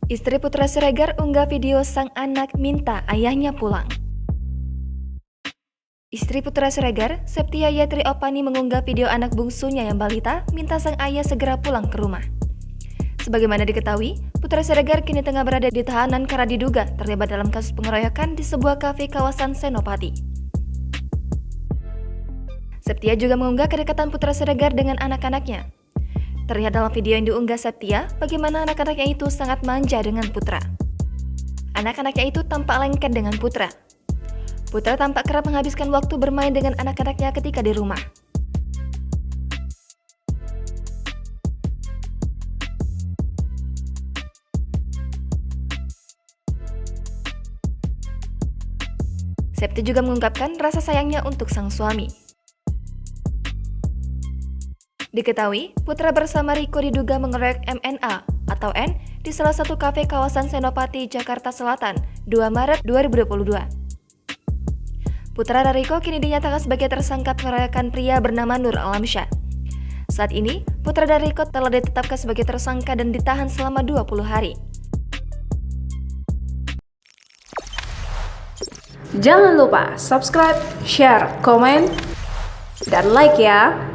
Istri Putra Siregar unggah video sang anak minta ayahnya pulang. Istri Putra Siregar, Septia Yetri Opani mengunggah video anak bungsunya yang balita minta sang ayah segera pulang ke rumah. Sebagaimana diketahui, Putra Siregar kini tengah berada di tahanan karena diduga terlibat dalam kasus pengeroyokan di sebuah kafe kawasan Senopati. Septia juga mengunggah kedekatan Putra Siregar dengan anak-anaknya. Terlihat dalam video yang diunggah Septia, bagaimana anak-anaknya itu sangat manja dengan Putra. Anak-anaknya itu tampak lengket dengan Putra. Putra tampak kerap menghabiskan waktu bermain dengan anak-anaknya ketika di rumah. Septia juga mengungkapkan rasa sayangnya untuk sang suami. Diketahui, Putra bersama Riko diduga mengeroyok MNA atau N di salah satu kafe kawasan Senopati, Jakarta Selatan, 2 Maret 2022. Putra dan Riko kini dinyatakan sebagai tersangka pengeroyokan pria bernama Nur Alamsyah. Saat ini, Putra dan Riko telah ditetapkan sebagai tersangka dan ditahan selama 20 hari. Jangan lupa subscribe, share, komen, dan like ya!